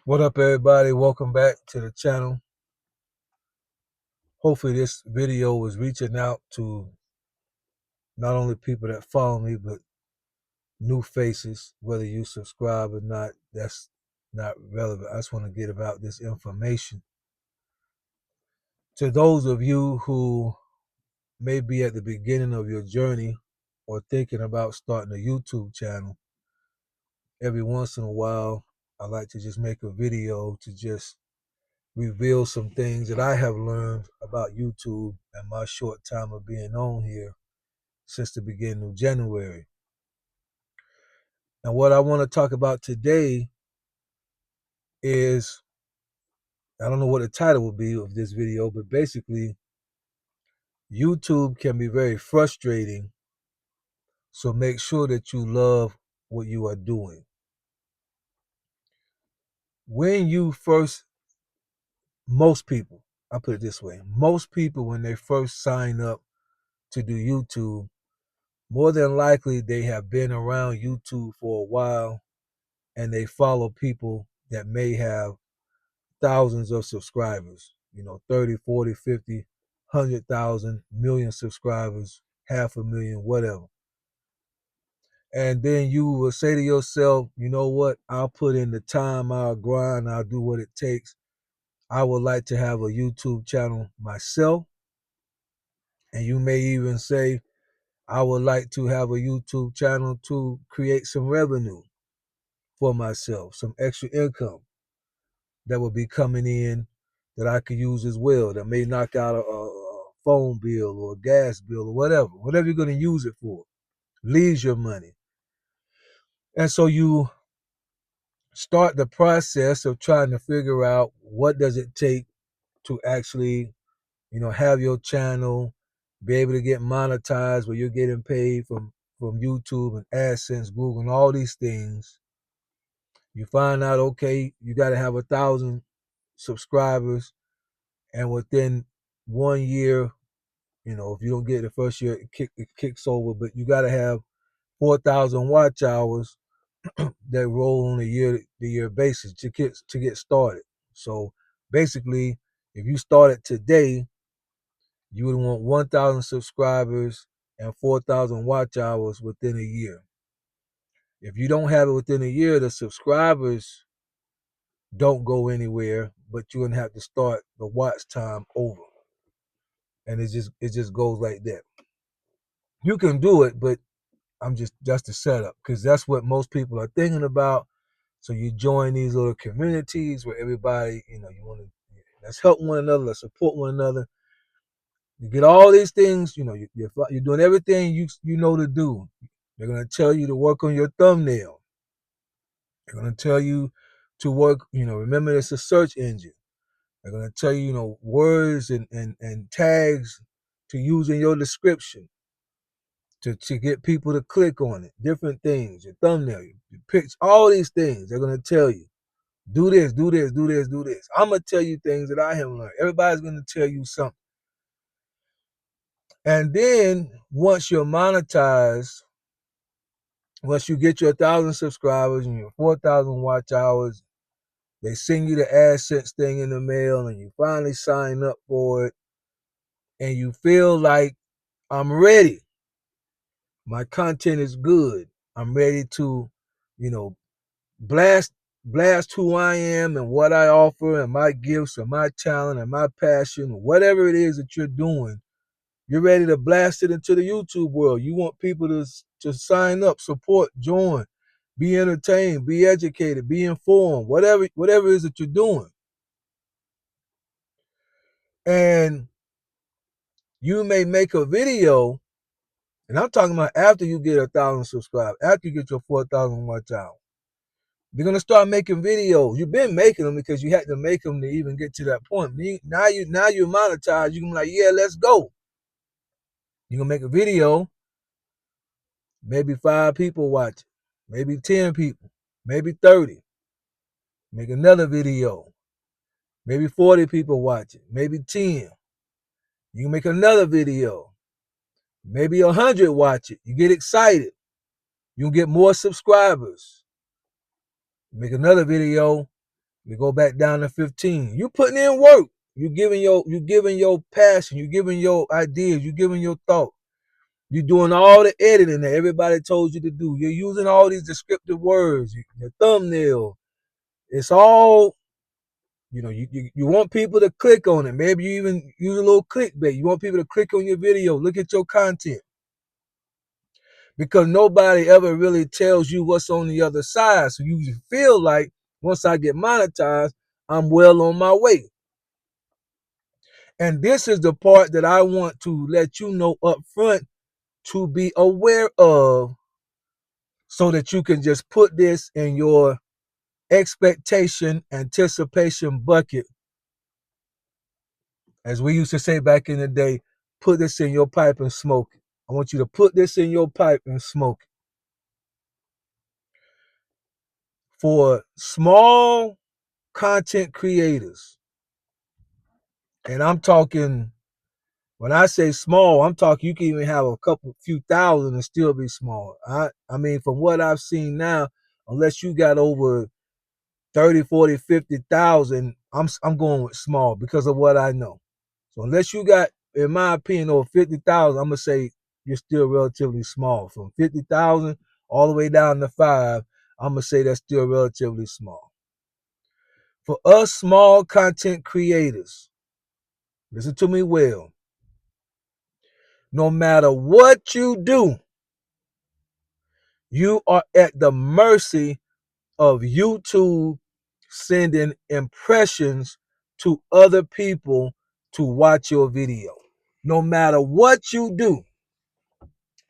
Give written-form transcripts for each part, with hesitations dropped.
What up, everybody? Welcome back to the channel. Hopefully, this video is reaching out to not only people that follow me, but new faces. Whether you subscribe or not, that's not relevant. I just want to get about this information. To those of you who may be at the beginning of your journey or thinking about starting a YouTube channel, every once in a while, I like to just make a video to just reveal some things that I have learned about YouTube in my short time of being on here since the beginning of January. And what I want to talk about today is, I don't know what the title will be of this video, but basically, YouTube can be very frustrating. So make sure that you love what you are doing. When you first, most people, I put it this way, most people, when they first sign up to do YouTube, more than likely they have been around YouTube for a while and they follow people that may have thousands of subscribers, 30, 40, 50, 100,000, million subscribers, half a million, whatever. And then you will say to yourself, you know what? I'll put in the time, I'll grind, I'll do what it takes. I would like to have a YouTube channel myself. And you may even say, I would like to have a YouTube channel to create some revenue for myself, some extra income that will be coming in that I could use as well, that may knock out a phone bill or a gas bill or whatever you're going to use it for, leisure money. And so you start the process of trying to figure out what does it take to actually, have your channel, be able to get monetized where you're getting paid from YouTube and AdSense, Google, and all these things. You find out, okay, you got to have 1,000 subscribers, and within 1 year, if you don't get it the first year, it kicks over. But you got to have 4,000 watch hours that roll on a year-to-year basis to get started. So basically, if you started today, you would want 1,000 subscribers and 4,000 watch hours within a year. If you don't have it within a year, the subscribers don't go anywhere, but you're gonna have to start the watch time over, and it just goes like that. You can do it, but I'm just a setup because that's what most people are thinking about. So you join these little communities where everybody, you want to let's help one another, let's support one another. You get all these things, you're doing everything you know to do. They're gonna tell you to work on your thumbnail. They're gonna tell you to work, remember it's a search engine. They're gonna tell you, words and tags to use in your description to get people to click on it. Different things, your thumbnail, your pics, all these things. They're gonna tell you, do this, do this, do this, do this. I'm gonna tell you things that I have learned. Everybody's gonna tell you something. And then once you're monetized, once you get your 1,000 subscribers and your 4,000 watch hours, they send you the AdSense thing in the mail and you finally sign up for it and you feel like, I'm ready. My content is good. I'm ready to, you know, blast who I am and what I offer and my gifts and my talent and my passion, whatever it is that you're doing. You're ready to blast it into the YouTube world. You want people to sign up, support, join, be entertained, be educated, be informed, whatever it is that you're doing. And you may make a video, and I'm talking about after you get 1,000 subscribers, after you get your 4,000 watch hours. You're gonna start making videos. You've been making them because you had to make them to even get to that point. Now you're monetized. You can be like, yeah, let's go. You're gonna make a video. Maybe 5 people watch it. Maybe 10 people. Maybe 30. Make another video. Maybe 40 people watch it. Maybe 10. You can make another video. Maybe 100 watch it. You get excited. You get more subscribers. Make another video. We go back down to 15. You putting in work. You giving your passion. You giving your ideas. You giving your thought. You doing all the editing that everybody told you to do. You're using all these descriptive words. Your thumbnail. It's all, you want people to click on it. Maybe you even use a little clickbait. You want people to click on your video, look at your content. Because nobody ever really tells you what's on the other side. So you feel like once I get monetized, I'm well on my way. And this is the part that I want to let you know up front to be aware of so that you can just put this in your anticipation bucket. As we used to say back in the day, put this in your pipe and smoke it. I want you to put this in your pipe and smoke it. For small content creators, and I'm talking, when I say small, I'm talking you can even have a few thousand and still be small. I mean, from what I've seen now, unless you got over 30, 40, 50,000, I'm going with small because of what I know. So unless you got, in my opinion, over 50,000, I'm gonna say you're still relatively small. From 50,000 all the way down to 5, I'm gonna say that's still relatively small. For us small content creators, listen to me well. No matter what you do, you are at the mercy of YouTube sending impressions to other people to watch your video. No matter what you do.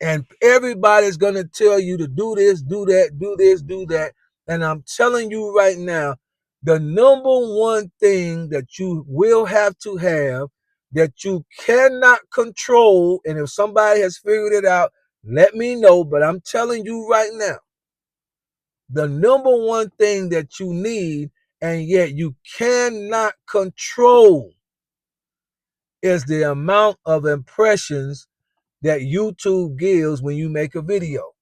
And everybody's going to tell you to do this, do that, do this, do that. And I'm telling you right now, the number one thing that you will have to have that you cannot control, and if somebody has figured it out, let me know, but I'm telling you right now, the number one thing that you need and yet you cannot control is the amount of impressions that YouTube gives when you make a video.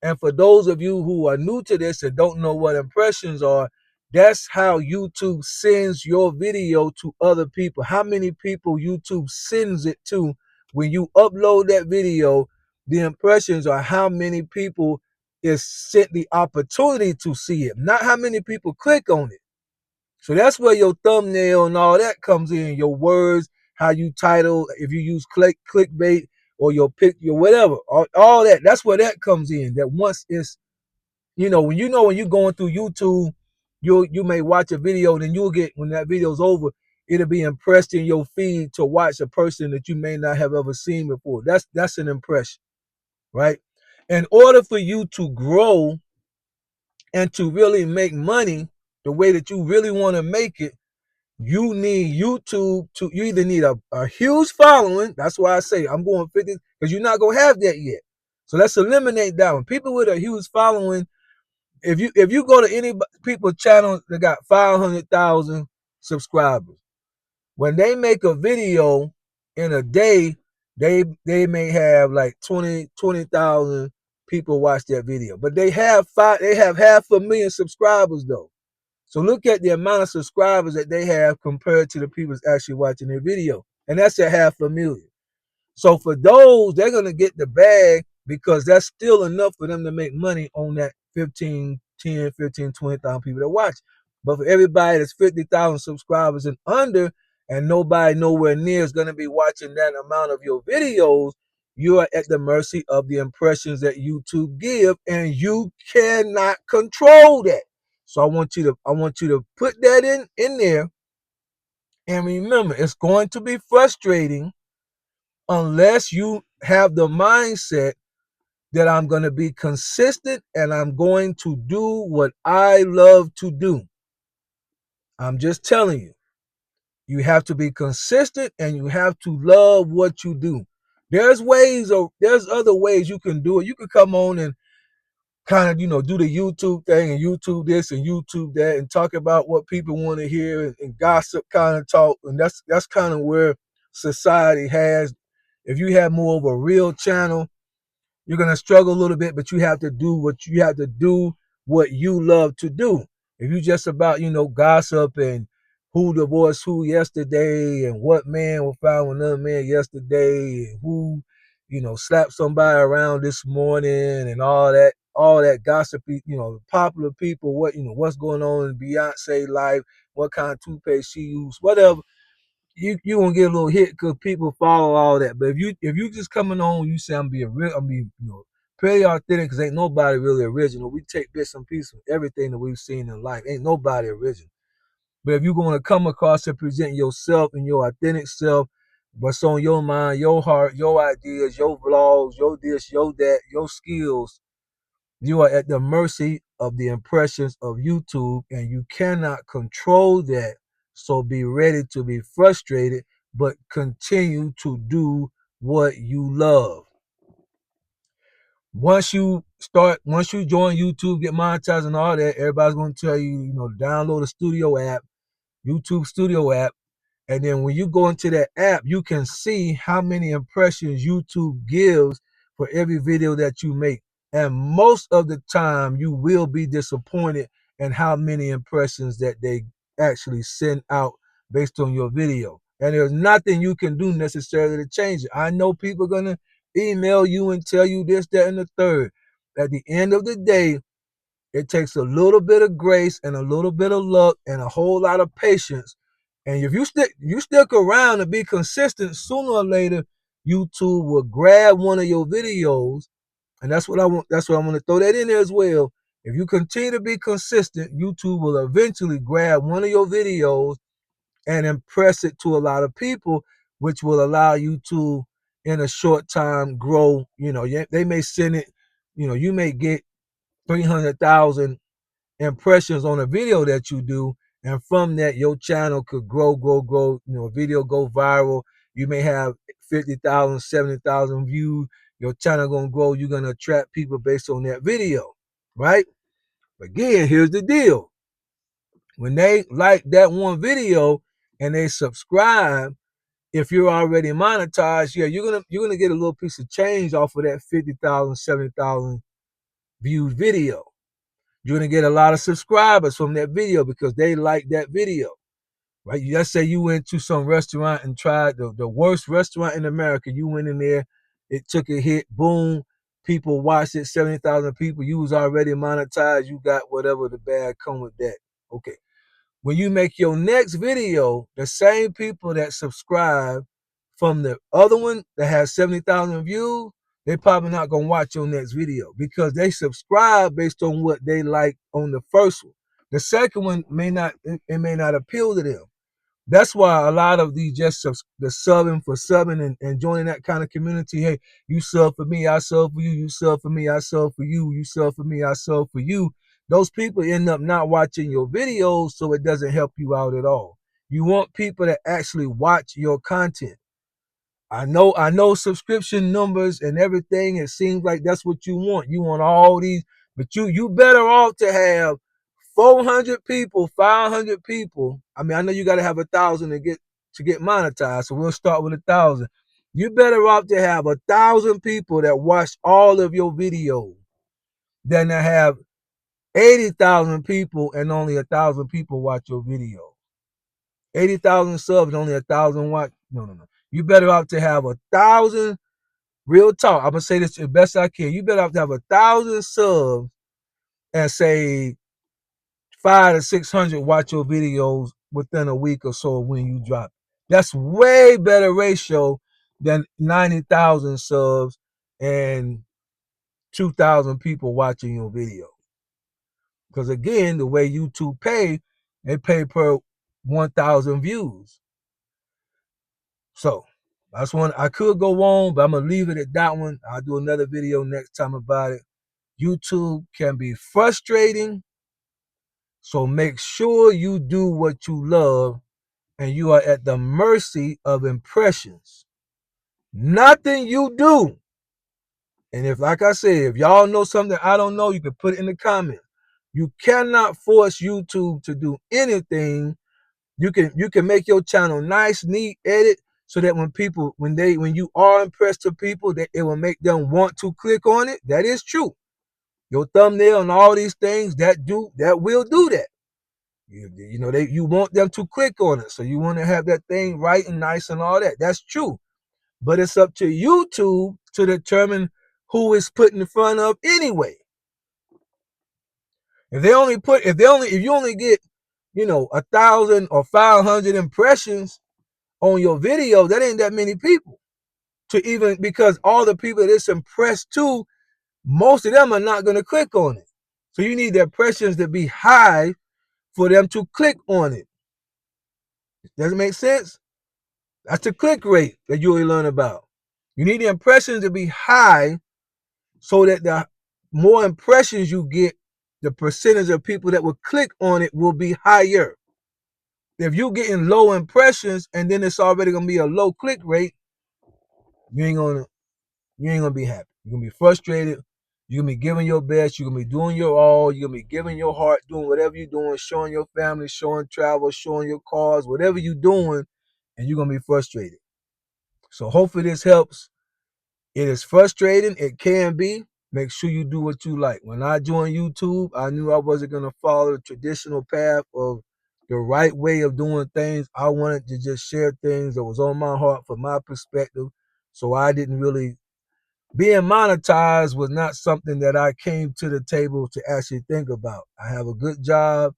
And for those of you who are new to this and don't know what impressions are, that's how YouTube sends your video to other people. How many people YouTube sends it to when you upload that video, the impressions are how many people is sent the opportunity to see it, not how many people click on it. So that's where your thumbnail and all that comes in, your words, how you title, if you use clickbait or your pick, your whatever, all that. That's where that comes in. That once it's, when you're going through YouTube, you may watch a video, then you'll get, when that video's over, it'll be impressed in your feed to watch a person that you may not have ever seen before. That's an impression, right? In order for you to grow and to really make money the way that you really want to make it, you need YouTube to, you either need a huge following. That's why I say I'm going 50, because you're not going to have that yet. So let's eliminate that one. People with a huge following, if you go to any people's channel that got 500,000 subscribers, when they make a video in a day, they may have like 20,000 people watch that video. But they have 500,000 subscribers though. So look at the amount of subscribers that they have compared to the people that's actually watching their video. And that's at 500,000. So for those, they're going to get the bag because that's still enough for them to make money on that 20,000 people that watch. But for everybody that's 50,000 subscribers and under, and nobody nowhere near is going to be watching that amount of your videos, you are at the mercy of the impressions that YouTube give, and you cannot control that. So I want you to put that in there. And remember, it's going to be frustrating unless you have the mindset that I'm going to be consistent and I'm going to do what I love to do. I'm just telling you, you have to be consistent and you have to love what you do. There's other ways you can do it. You can come on and kind of, do the YouTube thing and YouTube this and YouTube that and talk about what people want to hear and gossip kind of talk. And that's kind of where society has. If you have more of a real channel, you're going to struggle a little bit, but you have to do what you love to do. If you just about, gossip and who divorced who yesterday and what man was found with another man yesterday and who, slapped somebody around this morning and all that gossipy, popular people, what's going on in Beyonce life, what kind of toothpaste she used, whatever. You gonna get a little hit because people follow all that. But if you just coming on, you say I'm being real, pretty authentic because ain't nobody really original. We take bits and pieces of everything that we've seen in life. Ain't nobody original. But if you're gonna come across and present yourself and your authentic self, what's on your mind, your heart, your ideas, your vlogs, your this, your that, your skills, you are at the mercy of the impressions of YouTube and you cannot control that. So be ready to be frustrated, but continue to do what you love. Once you join YouTube, get monetized and all that, everybody's going to tell you, download a studio app, YouTube studio app. And then when you go into that app, you can see how many impressions YouTube gives for every video that you make. And most of the time, you will be disappointed in how many impressions that they actually send out based on your video. And there's nothing you can do necessarily to change it. I know people are going to email you and tell you this, that, and the third. At the end of the day, it takes a little bit of grace and a little bit of luck and a whole lot of patience. And if you stick around and be consistent, sooner or later, YouTube will grab one of your videos, and that's what I want. That's what I want to throw that in there as well. If you continue to be consistent, YouTube will eventually grab one of your videos and impress it to a lot of people, which will allow you to, in a short time, grow. They may send it. You may get 300,000 impressions on a video that you do, and from that your channel could grow, video go viral. You may have 50,000, 70,000 views. Your channel gonna grow. You're gonna attract people based on that video, right? Again, here's the deal: when they like that one video and they subscribe, if you're already monetized, yeah, you're gonna get a little piece of change off of that 50,000, 70,000 viewed video. You're gonna get a lot of subscribers from that video because they like that video, right? Let's say you went to some restaurant and tried the worst restaurant in America. You went in there, it took a hit, boom, people watched it, 70,000 people. You was already monetized. You got whatever the bad come with that. Okay. When you make your next video, the same people that subscribe from the other one that has 70,000 views, they probably not gonna watch your next video because they subscribe based on what they like on the first one. The second one may not appeal to them. That's why a lot of these the subbing for subbing and joining that kind of community. Hey, you sub for me, I sub for you. You sub for me, I sub for you. You sub for me, I sub for you. Those people end up not watching your videos, so it doesn't help you out at all. You want people to actually watch your content. I know subscription numbers and everything. It seems like that's what you want. You want all these, but you better off to have 400 people, 500 people. I mean, I know you got to have 1,000 to get monetized. So we'll start with 1,000. You better off to have 1,000 people that watch all of your videos than to have 80,000 people and only 1,000 people watch your video. 80,000 subs and only 1,000 watch. No. You better off to have 1,000. Real talk. I'm gonna say this the best I can. You better have to have 1,000 subs and say 500 to 600 watch your videos within a week or so when you drop. That's way better ratio than 90,000 subs and 2,000 people watching your video. Because again, the way YouTube pay, they pay per 1,000 views. So that's one. I could go on, but I'm gonna leave it at that one. I'll do another video next time about it. YouTube can be frustrating, so make sure you do what you love and you are at the mercy of impressions. Nothing you do. And if, like I said, if y'all know something I don't know, you can put it in the comments. You cannot force YouTube to do anything. You can make your channel nice, neat, edit, so that when you are impressed to people, that it will make them want to click on it. That is true. Your thumbnail and all these things that will do that. You know, you want them to click on it. So you want to have that thing right and nice and all that. That's true. But it's up to YouTube to determine who is put in front of anyway. If you only get, 1,000 or 500 impressions on your video, that ain't that many people. Because all the people that it's impressed to, most of them are not going to click on it. So you need the impressions to be high for them to click on it. Does it make sense? That's the click rate that you will learn about. You need the impressions to be high so that the more impressions you get, the percentage of people that will click on it will be higher. If you're getting low impressions and then it's already gonna be a low click rate, you ain't gonna be happy. You're gonna be frustrated. You're gonna be giving your best. You're gonna be doing your all. You're gonna be giving your heart, doing whatever you're doing, showing your family, showing travel, showing your cars, whatever you're doing, and you're gonna be frustrated. So hopefully this helps. It is frustrating. It can be. Make sure you do what you like. When I joined YouTube, I knew I wasn't going to follow the traditional path of the right way of doing things. I wanted to just share things that was on my heart from my perspective. So I didn't really, being monetized was not something that I came to the table to actually think about. I have a good job,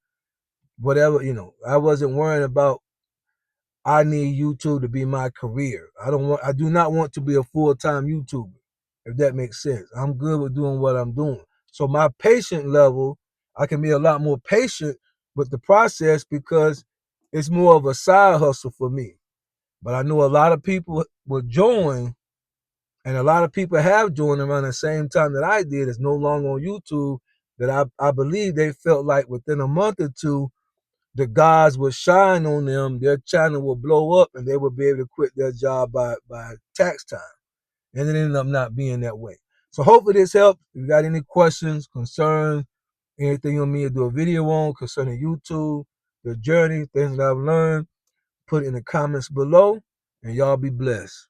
whatever, I wasn't worrying about I need YouTube to be my career. I do not want to be a full-time YouTuber, if that makes sense. I'm good with doing what I'm doing. So my patient level, I can be a lot more patient with the process because it's more of a side hustle for me. But I know a lot of people will join, and a lot of people have joined around the same time that I did. It's no longer on YouTube, that I believe they felt like within a month or two, the gods will shine on them, their channel will blow up, and they will be able to quit their job by tax time. And it ended up not being that way. So hopefully this helps. If you got any questions, concerns, anything you want me to do a video on concerning YouTube, the journey, things that I've learned, put it in the comments below, and y'all be blessed.